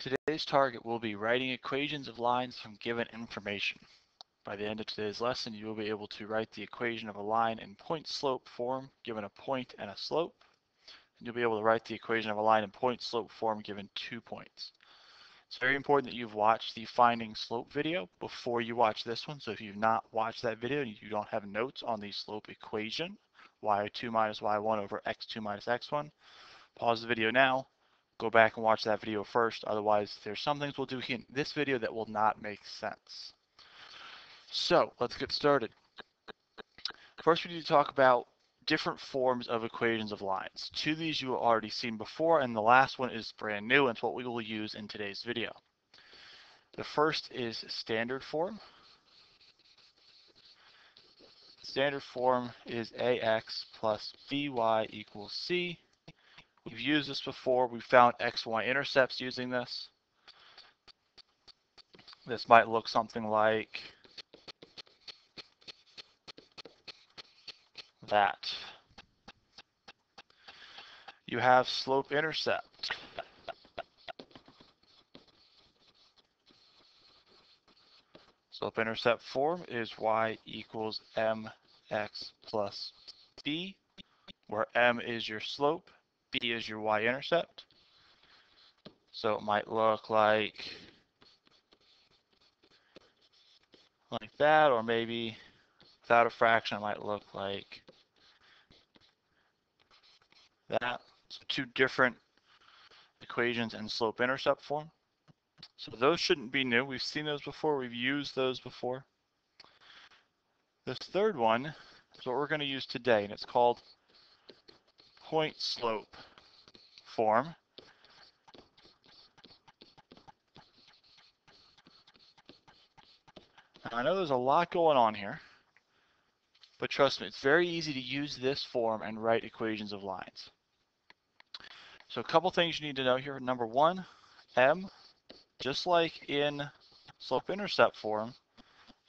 Today's target will be writing equations of lines from given information. By the end of today's lesson, you will be able to write the equation of a line in point-slope form given a point and a slope. And you'll be able to write the equation of a line in point-slope form given 2 points. It's very important that you've watched the finding slope video before you watch this one. So if you've not watched that video and you don't have notes on the slope equation, y2 minus y1 over x2 minus x1, pause the video now, go back and watch that video first. Otherwise, there's some things we'll do in this video that will not make sense. So let's get started. First, we need to talk about different forms of equations of lines. Two of these you have already seen before, and the last one is brand new, and it's what we will use in today's video. The first is standard form. Standard form is ax plus by equals c. We've used this before. We found x, y intercepts using this. This might look something like that. You have slope intercept. Slope intercept form is y equals mx plus b, where m is your slope, b is your y-intercept. So it might look like that, or maybe without a fraction, it might look like that. So two different equations in slope-intercept form. So those shouldn't be new. We've seen those before. We've used those before. This third one is what we're going to use today, and it's called point-slope form. Now, I know there's a lot going on here, but trust me, it's very easy to use this form and write equations of lines. So a couple things you need to know here. Number one, m, just like in slope-intercept form,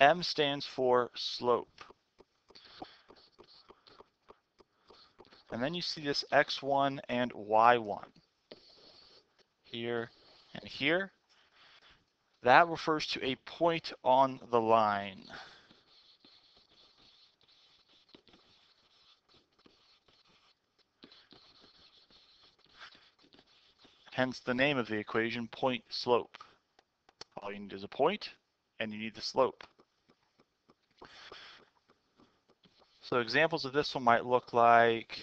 m stands for slope. And then you see this x1 and y1 here and here. That refers to a point on the line. Hence the name of the equation, point slope. All you need is a point, and you need the slope. So examples of this one might look like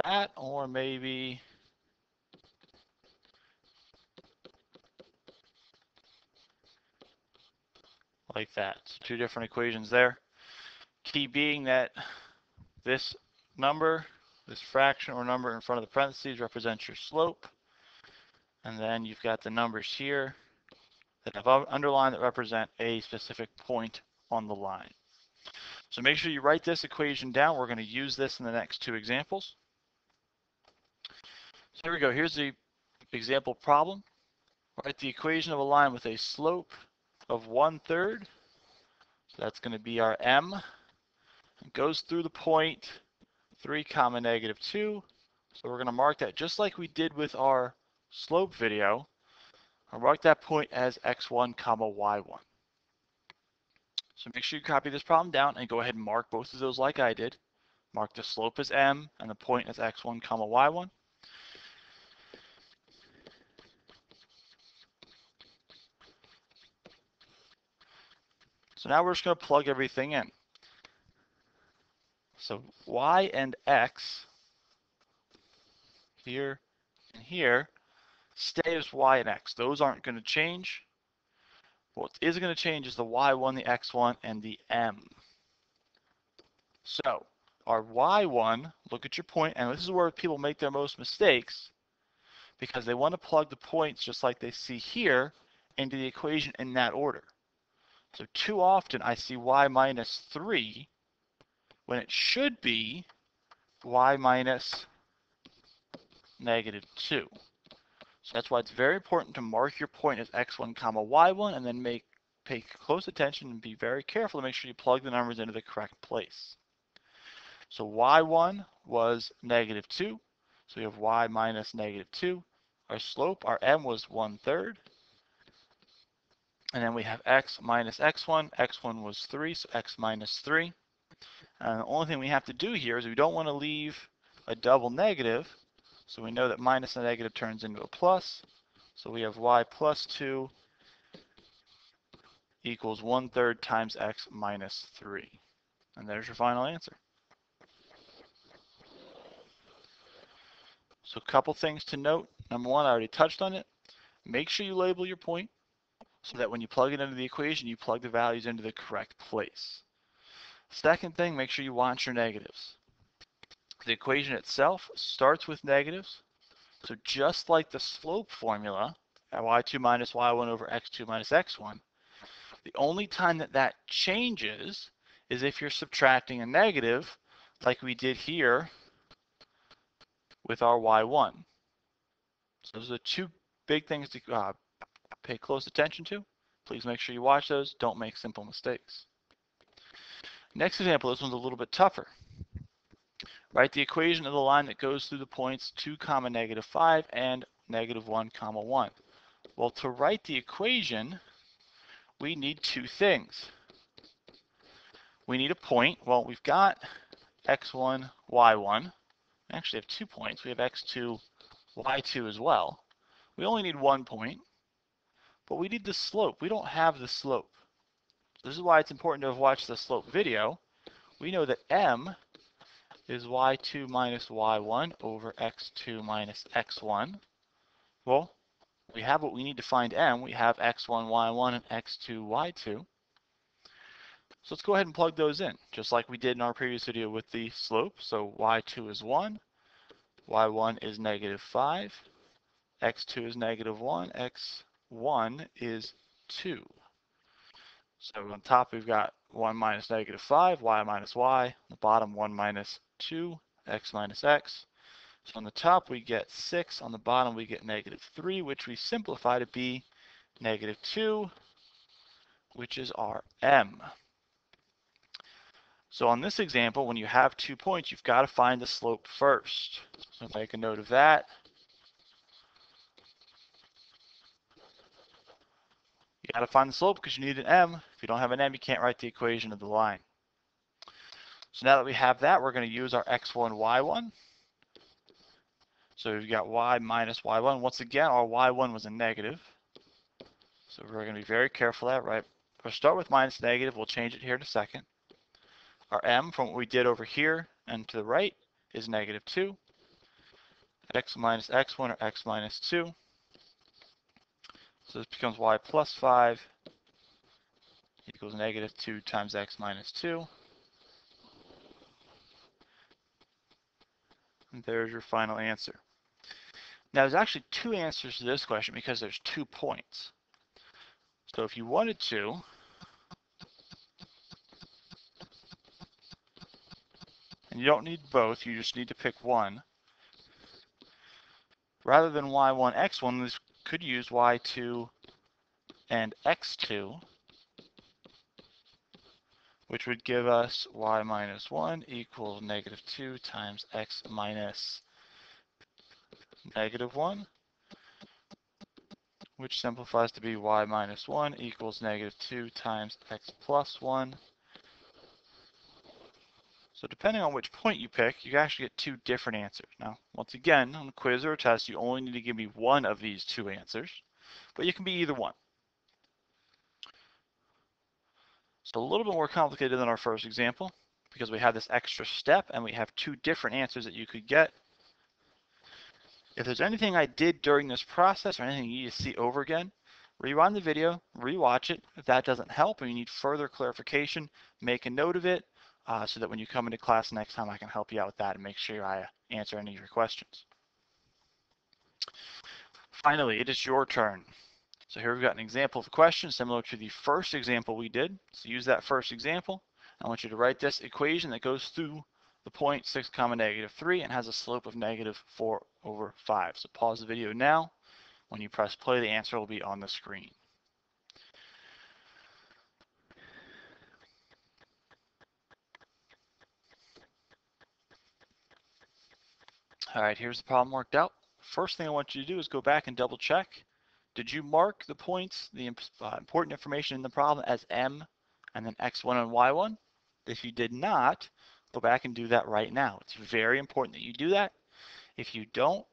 that, or maybe like that. So two different equations there. Key being that this number, this fraction or number in front of the parentheses represents your slope. And then you've got the numbers here that have underlined that represent a specific point on the line. So make sure you write this equation down. We're going to use this in the next two examples. So here we go. Here's the example problem. Write the equation of a line with a slope of 1/3. So that's going to be our m. It goes through the point 3, -2. So we're going to mark that just like we did with our slope video. I'll mark that point as x1, y1. So make sure you copy this problem down and go ahead and mark both of those like I did. Mark the slope as m and the point as x1, y1. So now we're just going to plug everything in. So y and x here and here stay as y and x. Those aren't going to change. What is going to change is the y1, the x1, and the m. So our y1, look at your point, and this is where people make their most mistakes because they want to plug the points just like they see here into the equation in that order. So too often I see y minus 3 when it should be y minus -2. So that's why it's very important to mark your point as x1, y1, and then pay close attention and be very careful to make sure you plug the numbers into the correct place. So y1 was -2. So we have y minus -2. Our slope, our m was 1/3. And then we have x minus x1. x1 was 3, so x minus 3. And the only thing we have to do here is we don't want to leave a double negative. So we know that minus a negative turns into a plus. So we have y plus 2 equals 1/3 times x minus 3. And there's your final answer. So a couple things to note. Number one, I already touched on it. Make sure you label your point so that when you plug it into the equation, you plug the values into the correct place. Second thing, make sure you watch your negatives. The equation itself starts with negatives. So just like the slope formula, y2 minus y1 over x2 minus x1, the only time that that changes is if you're subtracting a negative, like we did here with our y1. So those are the two big things to pay close attention to. Please make sure you watch those. Don't make simple mistakes. Next example, this one's a little bit tougher. Write the equation of the line that goes through the points 2, -5 and -1, 1. Well, to write the equation, we need two things. We need a point. Well, we've got x1, y1. We actually have 2 points. We have x2, y2 as well. We only need 1 point, but we need the slope. We don't have the slope. So this is why it's important to have watched the slope video. We know that m is y2 minus y1 over x2 minus x1. Well, we have what we need to find m. We have x1, y1, and x2, y2. So let's go ahead and plug those in, just like we did in our previous video with the slope. So y2 is 1, y1 is -5, x2 is -1, x1 is 2. So on top we've got 1 minus -5, y minus y. On the bottom 1 minus 2, x minus x. So on the top we get 6, on the bottom we get -3, which we simplify to be -2, which is our m. So on this example, when you have 2 points, you've got to find the slope first. So make a note of that. You got to find the slope because you need an m. If you don't have an m, you can't write the equation of the line. So now that we have that, we're going to use our x1, y1. So we've got y minus y1. Once again, our y1 was a negative. So we're going to be very careful at, right? We'll start with minus negative. We'll change it here in a second. Our m from what we did over here and to the right is -2. X minus x1 or x minus 2. So this becomes y plus 5 equals -2 times x minus 2. And there's your final answer. Now there's actually two answers to this question because there's 2 points. So if you wanted to, and you don't need both, you just need to pick one. Rather than y1, x1, this could use y2 and x2, which would give us y minus 1 equals -2 times x minus -1, which simplifies to be y minus 1 equals -2 times x plus 1. So depending on which point you pick, you actually get 2 different answers. Now, once again, on a quiz or a test, you only need to give me one of these 2 answers, but you can be either one. So a little bit more complicated than our first example because we have this extra step and we have 2 different answers that you could get. If there's anything I did during this process or anything you need to see over again, rewind the video, rewatch it. If that doesn't help or you need further clarification, make a note of it so that when you come into class next time, I can help you out with that and make sure I answer any of your questions. Finally, it is your turn. So here we've got an example of a question similar to the first example we did. So use that first example. I want you to write this equation that goes through the point 6, -3 and has a slope of -4 over 5. So pause the video now. When you press play, the answer will be on the screen. All right, here's the problem worked out. First thing I want you to do is go back and double check. Did you mark the points, the important information in the problem as M and then X1 and Y1? If you did not, go back and do that right now. It's very important that you do that. If you don't,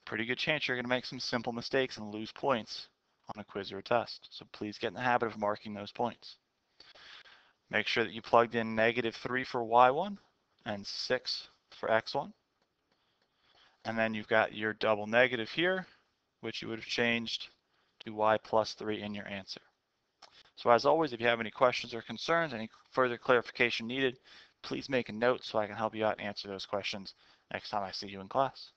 pretty good chance you're going to make some simple mistakes and lose points on a quiz or a test. So please get in the habit of marking those points. Make sure that you plugged in -3 for Y1 and 6 for X1. And then you've got your double negative here, which you would have changed to Y plus 3 in your answer. So as always, if you have any questions or concerns, any further clarification needed, please make a note so I can help you out and answer those questions next time I see you in class.